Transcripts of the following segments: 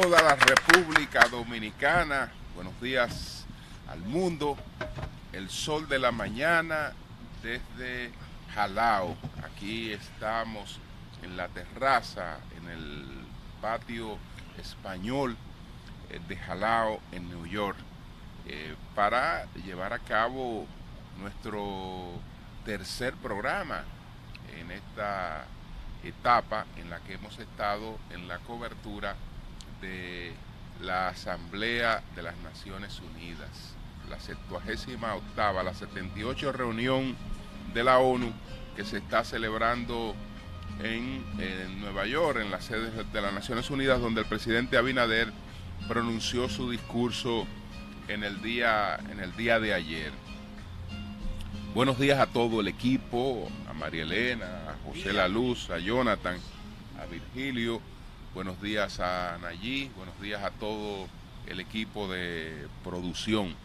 toda la República Dominicana, buenos días al mundo, el sol de la mañana desde Jalao. Aquí estamos en la terraza, en el patio español de Jalao, en New York, para llevar a cabo nuestro tercer programa en esta etapa en la que hemos estado en la cobertura de la Asamblea de las Naciones Unidas, la 78ª, la 78 reunión de la ONU que se está celebrando en Nueva York, en la sede de las Naciones Unidas, donde el presidente Abinader pronunció su discurso en el día de ayer. Buenos días a todo el equipo, a María Elena, a José La Luz, a Jonathan, a Virgilio, buenos días a Nayí, buenos días a todo el equipo de producción.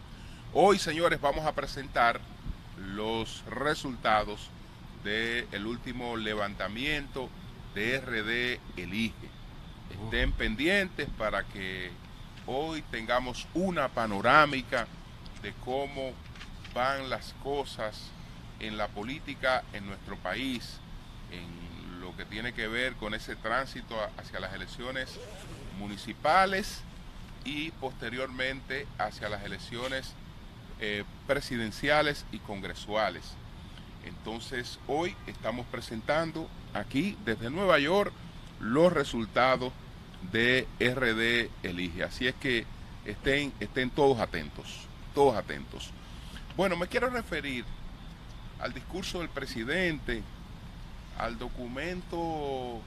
Hoy, señores, vamos a presentar los resultados del último levantamiento de RD Elige. Estén pendientes para que hoy tengamos una panorámica de cómo van las cosas en la política en nuestro país, en lo que tiene que ver con ese tránsito hacia las elecciones municipales y posteriormente hacia las elecciones presidenciales y congresuales. Entonces hoy estamos presentando aquí desde Nueva York los resultados de RD Elige. Así es que estén todos atentos, todos atentos. Bueno, me quiero referir al discurso del presidente, al documento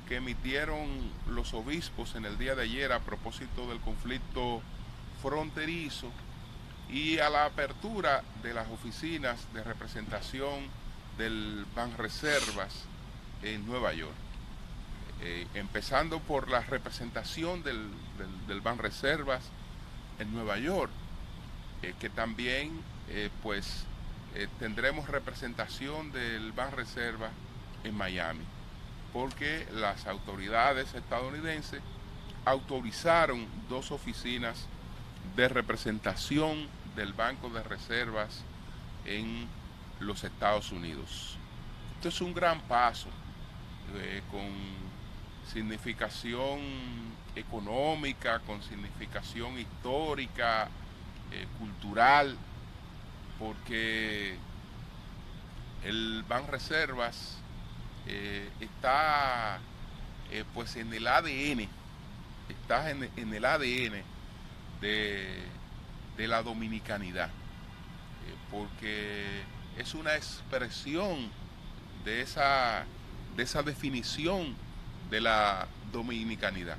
que emitieron los obispos en el día de ayer a propósito del conflicto fronterizo y a la apertura de las oficinas de representación del Banreservas en Nueva York. Empezando por la representación del Banreservas en Nueva York, que también tendremos representación del Banreservas en Miami, porque las autoridades estadounidenses autorizaron 2 oficinas de representación del Banco de Reservas en los Estados Unidos. Esto es un gran paso con significación económica, con significación histórica, cultural, porque el Banreservas está pues en el ADN, está en el ADN de la dominicanidad, porque es una expresión de esa definición de la dominicanidad.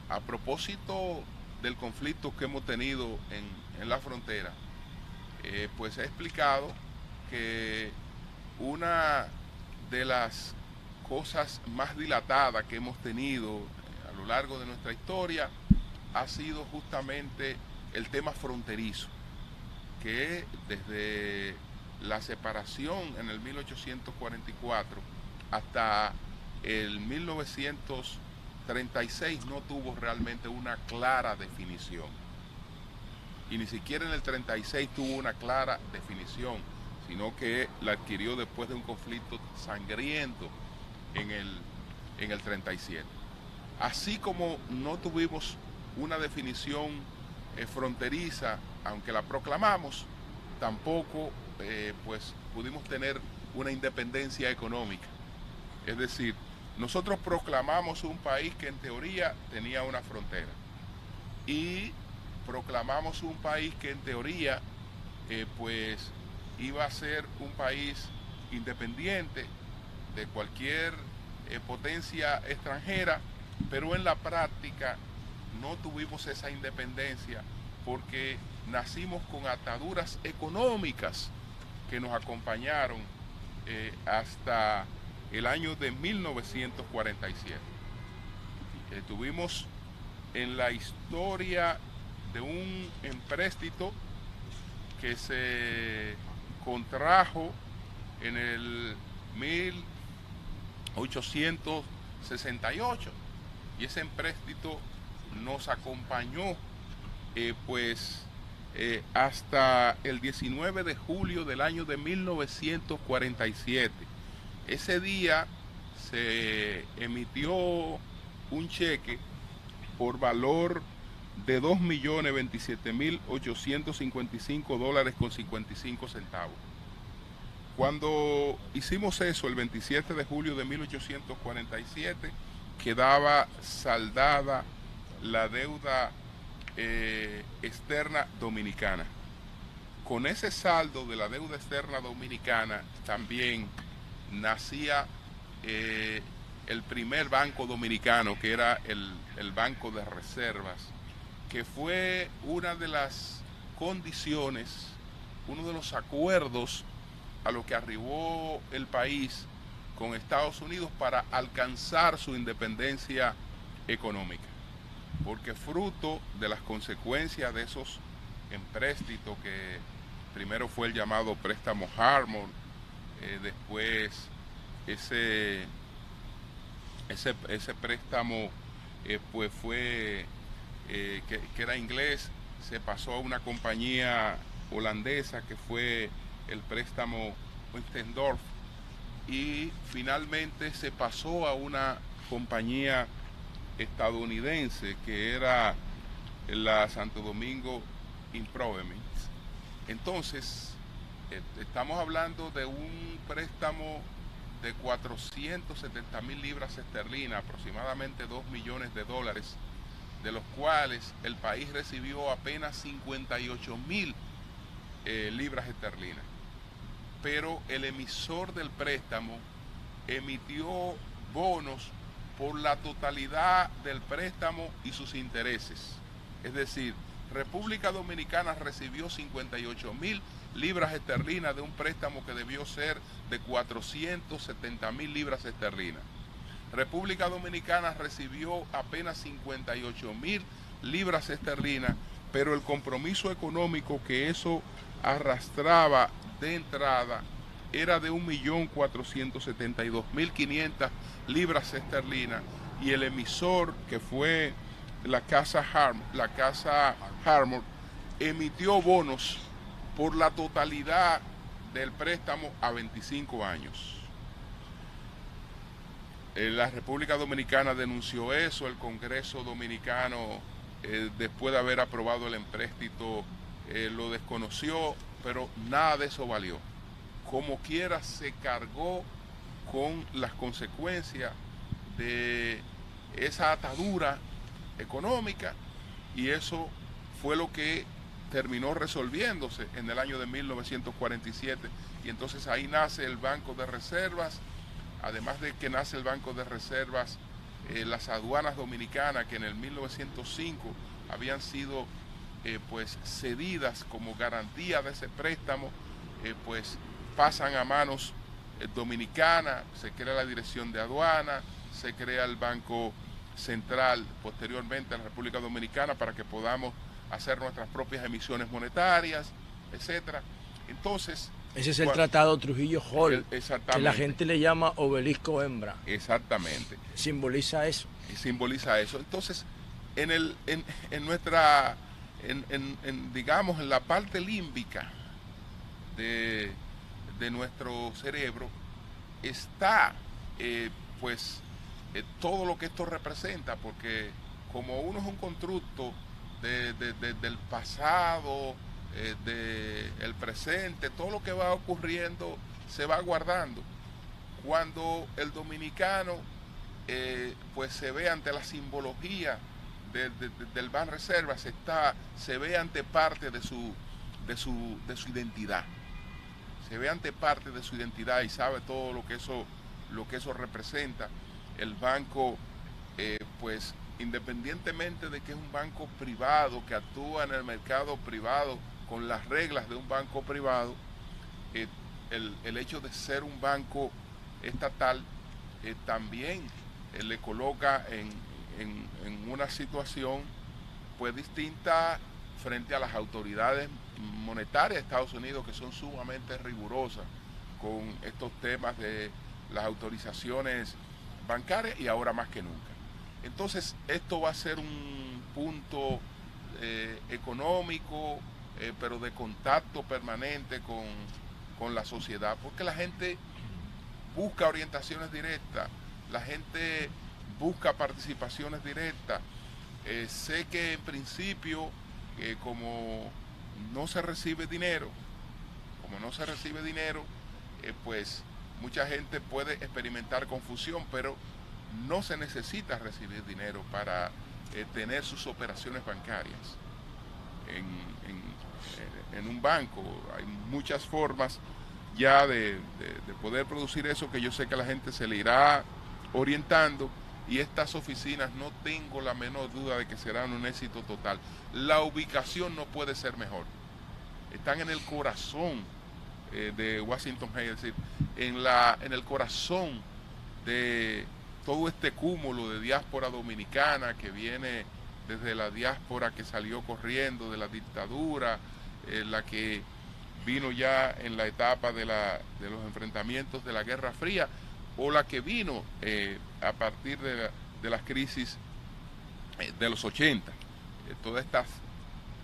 A propósito del conflicto que hemos tenido en la frontera, pues he explicado que una de las cosas más dilatadas que hemos tenido a lo largo de nuestra historia ha sido justamente el tema fronterizo, que desde la separación en el 1844 hasta el 1936 no tuvo realmente una clara definición. Y ni siquiera en el 36 tuvo una clara definición, sino que la adquirió después de un conflicto sangriento en el 37. Así como no tuvimos una definición fronteriza, aunque la proclamamos, tampoco pues pudimos tener una independencia económica. Es decir, nosotros proclamamos un país que en teoría tenía una frontera y proclamamos un país que en teoría pues iba a ser un país independiente de cualquier potencia extranjera, pero en la práctica no tuvimos esa independencia porque nacimos con ataduras económicas que nos acompañaron hasta el año de 1947. Tuvimos en la historia de un empréstito que se contrajo en el 1868 y ese empréstito nos acompañó hasta el 19 de julio del año de 1947. Ese día se emitió un cheque por valor de $2.027.855.55. Cuando hicimos eso el 27 de julio de 1847, quedaba saldada la deuda externa dominicana. Con ese saldo de la deuda externa dominicana también nacía el primer banco dominicano, que era el Banco de Reservas, que fue una de las condiciones, uno de los acuerdos a lo que arribó el país con Estados Unidos para alcanzar su independencia económica. Porque fruto de las consecuencias de esos empréstitos, que primero fue el llamado préstamo Harmon, después ese préstamo pues fue que era inglés, se pasó a una compañía holandesa que fue el préstamo Westendorf, y finalmente se pasó a una compañía estadounidense que era la Santo Domingo Improvements. Entonces estamos hablando de un préstamo de 470.000 libras esterlinas, aproximadamente $2 millones, de los cuales el país recibió apenas 58.000 libras esterlinas. Pero el emisor del préstamo emitió bonos por la totalidad del préstamo y sus intereses. Es decir, República Dominicana recibió 58.000 libras esterlinas de un préstamo que debió ser de 470.000 libras esterlinas. República Dominicana recibió apenas 58.000 libras esterlinas, pero el compromiso económico que eso arrastraba de entrada era de 1.472.500 libras esterlinas, y el emisor, que fue la casa Harmon, emitió bonos por la totalidad del préstamo a 25 años. La República Dominicana denunció eso, el Congreso Dominicano, después de haber aprobado el empréstito, lo desconoció, pero nada de eso valió. Como quiera, se cargó con las consecuencias de esa atadura económica, y eso fue lo que terminó resolviéndose en el año de 1947, y entonces ahí nace el Banco de Reservas. Además de que nace el Banco de Reservas, las aduanas dominicanas, que en el 1905 habían sido pues cedidas como garantía de ese préstamo, pues pasan a manos dominicanas, se crea la dirección de aduana, se crea el Banco Central posteriormente en la República Dominicana para que podamos hacer nuestras propias emisiones monetarias, etcétera. Entonces, ese es el Tratado Trujillo-Hall, que la gente le llama obelisco hembra. Exactamente. Simboliza eso. Simboliza eso. Entonces, nuestra, digamos, en la parte límbica de nuestro cerebro está, todo lo que esto representa, porque como uno es un constructo del pasado, del presente, todo lo que va ocurriendo se va guardando. Cuando el dominicano pues se ve ante la simbología del Banreservas, se ve ante parte de su identidad. Se ve ante parte de su identidad y sabe todo lo que eso representa. El banco, pues independientemente de que es un banco privado que actúa en el mercado privado con las reglas de un banco privado, el hecho de ser un banco estatal también le coloca en una situación pues distinta frente a las autoridades monetarias de Estados Unidos, que son sumamente rigurosas con estos temas de las autorizaciones bancarias, y ahora más que nunca. Entonces esto va a ser un punto económico, pero de contacto permanente con la sociedad, porque la gente busca orientaciones directas, la gente busca participaciones directas. Sé que en principio, como no se recibe dinero, pues mucha gente puede experimentar confusión, pero no se necesita recibir dinero para tener sus operaciones bancarias en un banco. Hay muchas formas ya de poder producir eso, que yo sé que a la gente se le irá orientando, y estas oficinas no tengo la menor duda de que serán un éxito total. La ubicación no puede ser mejor. Están en el corazón de Washington Heights, es decir, en el corazón de todo este cúmulo de diáspora dominicana que viene desde la diáspora que salió corriendo de la dictadura, la que vino ya en la etapa de los enfrentamientos de la Guerra Fría, o la que vino a partir de las crisis de los 80. Todas estas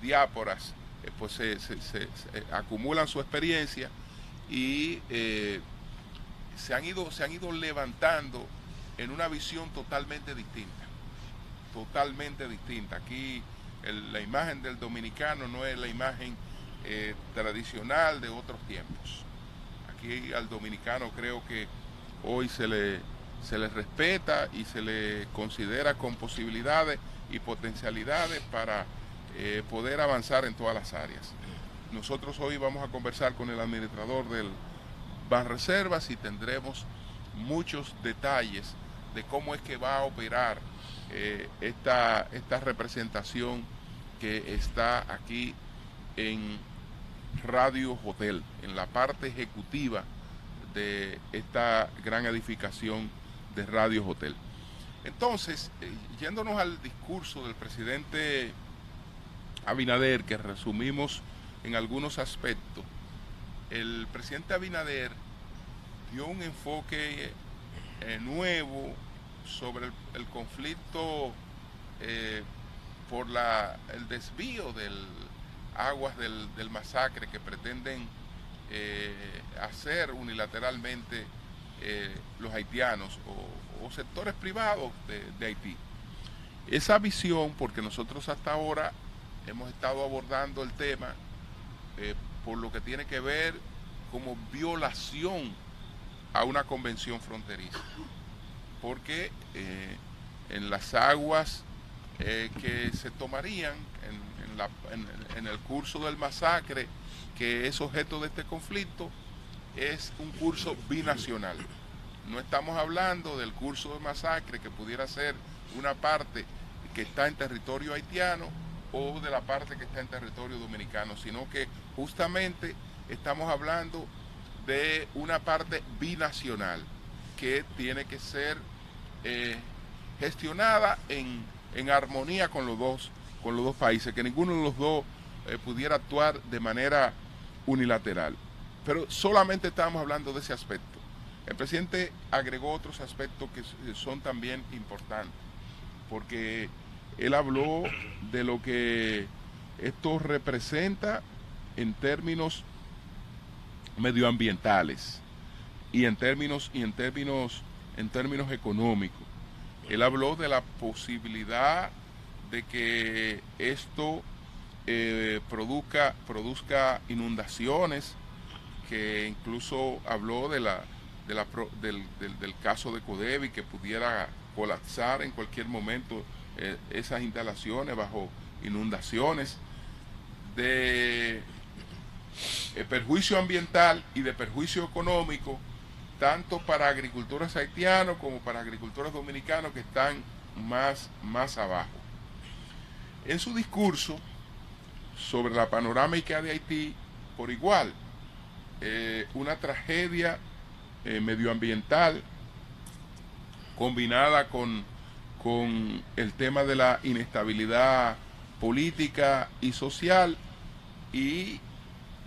diásporas pues se acumulan su experiencia y se han ido levantando en una visión totalmente distinta. Aquí la imagen del dominicano no es la imagen tradicional de otros tiempos. Aquí al dominicano creo que hoy se le respeta y se le considera con posibilidades y potencialidades para poder avanzar en todas las áreas. Nosotros hoy vamos a conversar con el administrador del Banreservas y tendremos muchos detalles de cómo es que va a operar esta representación que está aquí en Radio Hotel, en la parte ejecutiva de esta gran edificación de Radio Hotel. Entonces, yéndonos al discurso del presidente Abinader, que resumimos en algunos aspectos, el presidente Abinader dio un enfoque nuevo sobre el conflicto por el desvío del aguas del masacre que pretenden hacer unilateralmente los haitianos o sectores privados de Haití. Esa visión, porque nosotros hasta ahora hemos estado abordando el tema por lo que tiene que ver como violación a una convención fronteriza, porque en las aguas que se tomarían en el curso del masacre que es objeto de este conflicto es un curso binacional. No estamos hablando del curso de masacre que pudiera ser una parte que está en territorio haitiano o de la parte que está en territorio dominicano, sino que justamente estamos hablando de una parte binacional que tiene que ser gestionada en armonía con los dos países, que ninguno de los dos pudiera actuar de manera unilateral. Pero solamente estamos hablando de ese aspecto. El presidente agregó otros aspectos que son también importantes, porque él habló de lo que esto representa en términos medioambientales y en términos económicos. Él habló de la posibilidad de que esto produzca inundaciones, que incluso habló del caso de Codevi, que pudiera colapsar en cualquier momento esas instalaciones bajo inundaciones, de perjuicio ambiental y de perjuicio económico, tanto para agricultores haitianos como para agricultores dominicanos que están más abajo. En su discurso sobre la panorámica de Haití, por igual, una tragedia medioambiental combinada con el tema de la inestabilidad política y social, y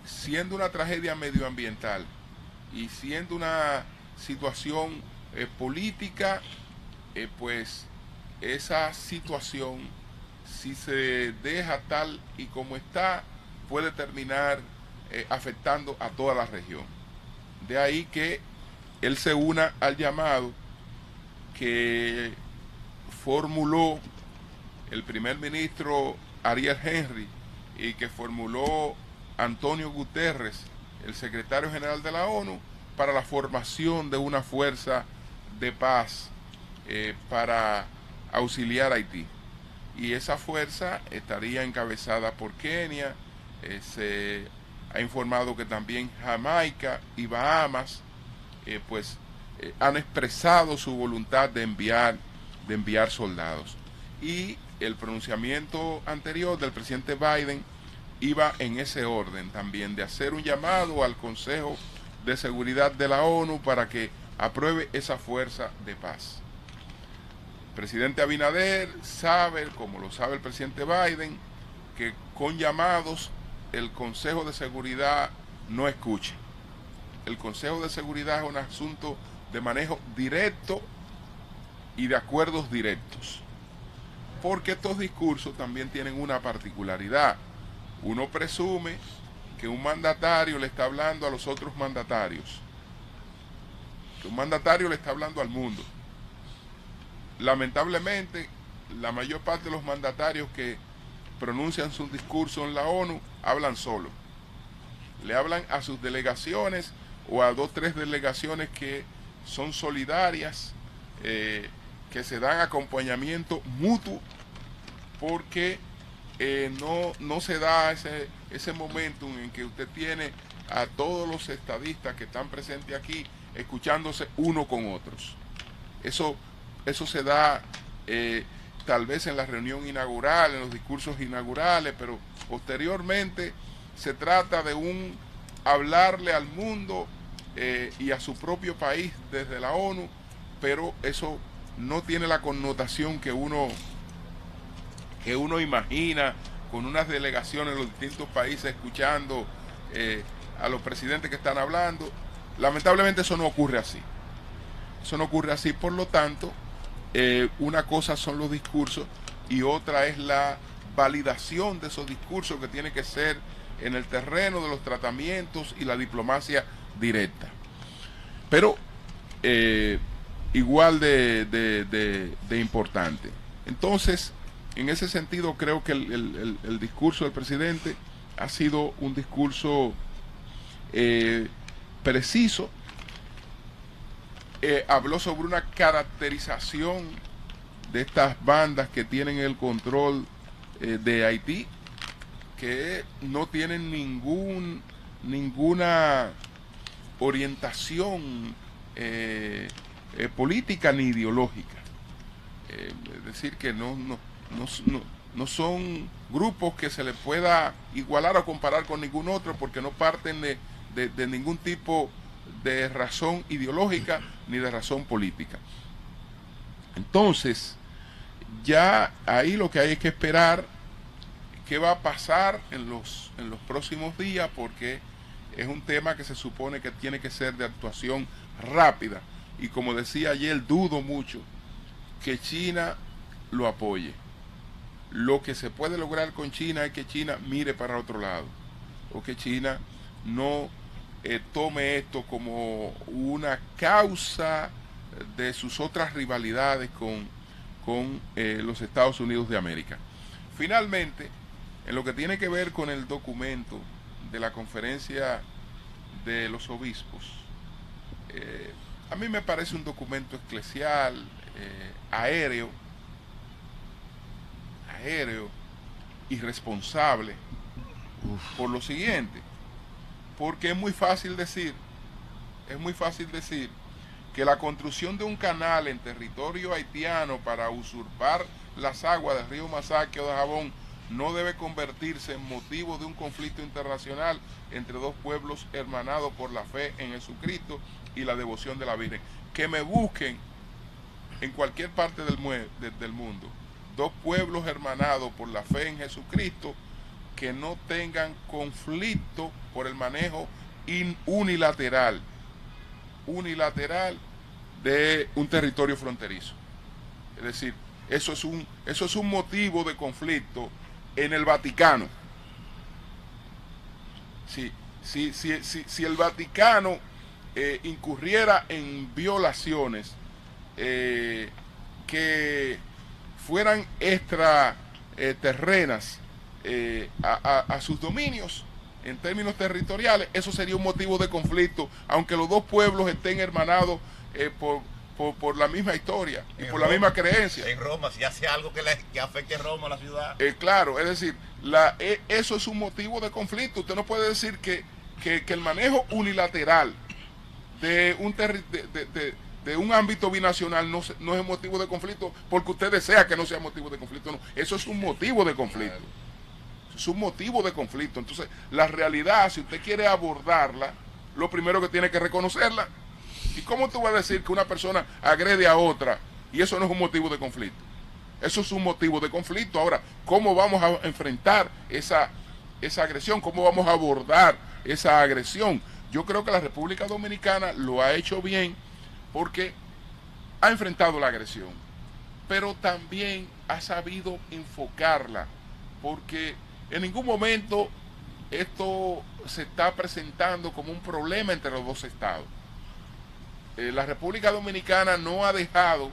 siendo una tragedia medioambiental y siendo una situación política, pues esa situación si se deja tal y como está, puede terminar afectando a toda la región. De ahí que él se una al llamado que formuló el primer ministro Ariel Henry y que formuló Antonio Guterres, el secretario general de la ONU, para la formación de una fuerza de paz para auxiliar a Haití. Y esa fuerza estaría encabezada por Kenia, se ha informado que también Jamaica y Bahamas han expresado su voluntad de enviar soldados. Y el pronunciamiento anterior del presidente Biden iba en ese orden también, de hacer un llamado al Consejo de Seguridad de la ONU para que apruebe esa fuerza de paz. El presidente Abinader sabe, como lo sabe el presidente Biden, que con llamados el Consejo de Seguridad no escucha. El Consejo de Seguridad es un asunto de manejo directo y de acuerdos directos. Porque estos discursos también tienen una particularidad. Uno presume que un mandatario le está hablando a los otros mandatarios, que un mandatario le está hablando al mundo. Lamentablemente, la mayor parte de los mandatarios que pronuncian sus discursos en la ONU hablan solo. Le hablan a sus delegaciones o a 2 o 3 delegaciones que son solidarias, que se dan acompañamiento mutuo, porque no se da ese momentum en que usted tiene a todos los estadistas que están presentes aquí escuchándose uno con otros. Eso se da tal vez en la reunión inaugural, en los discursos inaugurales, pero posteriormente se trata de hablarle al mundo y a su propio país desde la ONU, pero eso no tiene la connotación que uno imagina, con unas delegaciones en los distintos países escuchando a los presidentes que están hablando. Lamentablemente eso no ocurre así. Eso no ocurre así, por lo tanto, una cosa son los discursos y otra es la validación de esos discursos, que tiene que ser en el terreno de los tratamientos y la diplomacia directa. Pero igual de importante. Entonces, en ese sentido, creo que el discurso del presidente ha sido un discurso preciso. Habló sobre una caracterización de estas bandas que tienen el control de Haití, que no tienen ninguna orientación política ni ideológica. Es decir, que no son grupos que se les pueda igualar o comparar con ningún otro, porque no parten de ningún tipo de razón ideológica ni de razón política. Entonces, ya ahí lo que hay es que esperar qué va a pasar en los próximos días, porque es un tema que se supone que tiene que ser de actuación rápida, y como decía ayer, dudo mucho que China lo apoye. Lo que se puede lograr con China es que China mire para otro lado, o que China no tome esto como una causa de sus otras rivalidades con los Estados Unidos de América. Finalmente, en lo que tiene que ver con el documento de la conferencia de los obispos, a mí me parece un documento eclesial, aéreo, irresponsable, por lo siguiente, porque es muy fácil decir que la construcción de un canal en territorio haitiano para usurpar las aguas del río Masacre o de Jabón no debe convertirse en motivo de un conflicto internacional entre 2 pueblos hermanados por la fe en Jesucristo y la devoción de la Virgen. Que me busquen en cualquier parte del mundo 2 pueblos hermanados por la fe en Jesucristo que no tengan conflicto por el manejo unilateral de un territorio fronterizo. Es decir, eso es un motivo de conflicto en el Vaticano. Si el Vaticano incurriera en violaciones que fueran extraterrenas a sus dominios en términos territoriales, eso sería un motivo de conflicto, aunque los dos pueblos estén hermanados por la misma historia y por la misma creencia. En Roma, si hace algo que afecte a Roma, la ciudad. Claro, es decir, eso es un motivo de conflicto. Usted no puede decir que el manejo unilateral de un ámbito binacional no es motivo de conflicto porque usted desea que no sea motivo de conflicto. No, eso es un motivo de conflicto. Es un motivo de conflicto. Entonces, la realidad, si usted quiere abordarla, lo primero que tiene que reconocerla. ¿Y cómo tú vas a decir que una persona agrede a otra y eso no es un motivo de conflicto? Eso es un motivo de conflicto. Ahora, ¿cómo vamos a enfrentar esa agresión? ¿Cómo vamos a abordar esa agresión? Yo creo que la República Dominicana lo ha hecho bien porque ha enfrentado la agresión, pero también ha sabido enfocarla, porque en ningún momento esto se está presentando como un problema entre los dos estados. La República Dominicana no ha dejado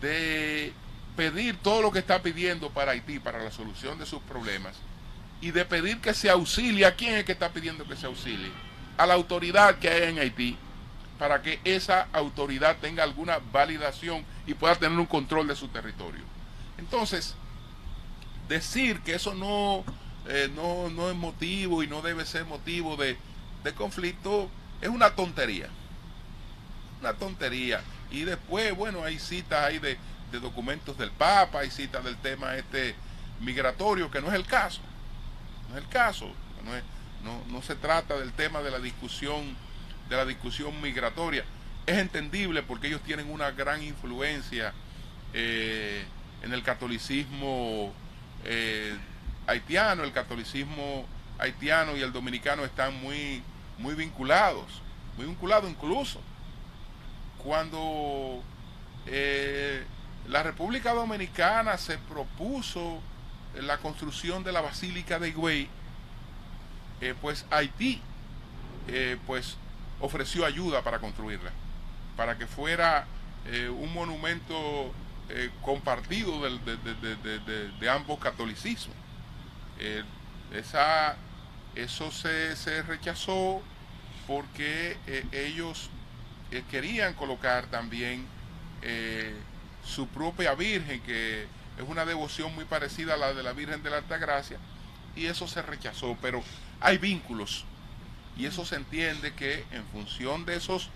de pedir todo lo que está pidiendo para Haití, para la solución de sus problemas, y de pedir que se auxilie. ¿A quién es que está pidiendo que se auxilie? A la autoridad que hay en Haití, para que esa autoridad tenga alguna validación y pueda tener un control de su territorio. Entonces, decir que eso no es motivo y no debe ser motivo de conflicto es una tontería. Una tontería. Y después, bueno, hay citas ahí de documentos del Papa, hay citas del tema migratorio, que no es el caso. No es el caso. No se trata del tema de la discusión migratoria. Es entendible porque ellos tienen una gran influencia en el catolicismo haitiano. El catolicismo haitiano y el dominicano están muy vinculados, incluso cuando la República Dominicana se propuso la construcción de la Basílica de Higüey, pues Haití pues ofreció ayuda para construirla, para que fuera un monumento compartido de ambos catolicismos. Eso se rechazó porque ellos querían colocar también su propia Virgen, que es una devoción muy parecida a la de la Virgen de la Altagracia, y eso se rechazó. Pero hay vínculos, y eso se entiende que en función de esos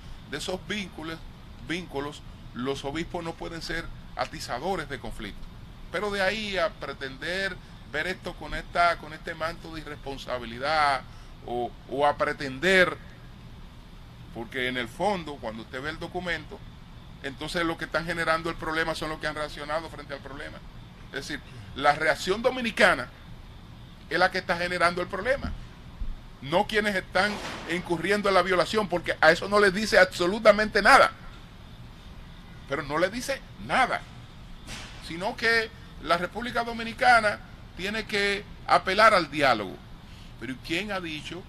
vínculos, los obispos no pueden ser atizadores de conflicto. Pero de ahí a pretender ver esto con este manto de irresponsabilidad, o a pretender, porque en el fondo, cuando usted ve el documento, entonces los que están generando el problema son los que han reaccionado frente al problema. Es decir, la reacción dominicana es la que está generando el problema, no quienes están incurriendo en la violación, porque a eso no les dice absolutamente nada. Pero no les dice nada, sino que la República Dominicana tiene que apelar al diálogo. Pero ¿quién ha dicho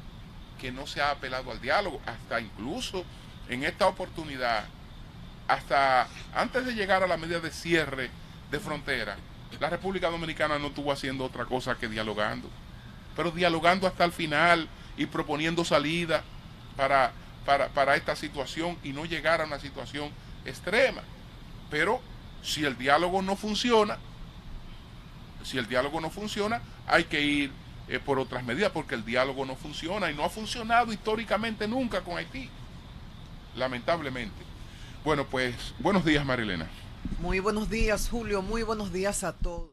que no se ha apelado al diálogo? Hasta incluso en esta oportunidad, hasta antes de llegar a la medida de cierre de frontera, la República Dominicana no estuvo haciendo otra cosa que dialogando, pero dialogando hasta el final y proponiendo salida para esta situación y no llegar a una situación extrema. Pero si el diálogo no funciona, hay que ir por otras medidas, porque el diálogo no funciona y no ha funcionado históricamente nunca con Haití, lamentablemente. Bueno, pues, buenos días, Marilena. Muy buenos días, Julio. Muy buenos días a todos.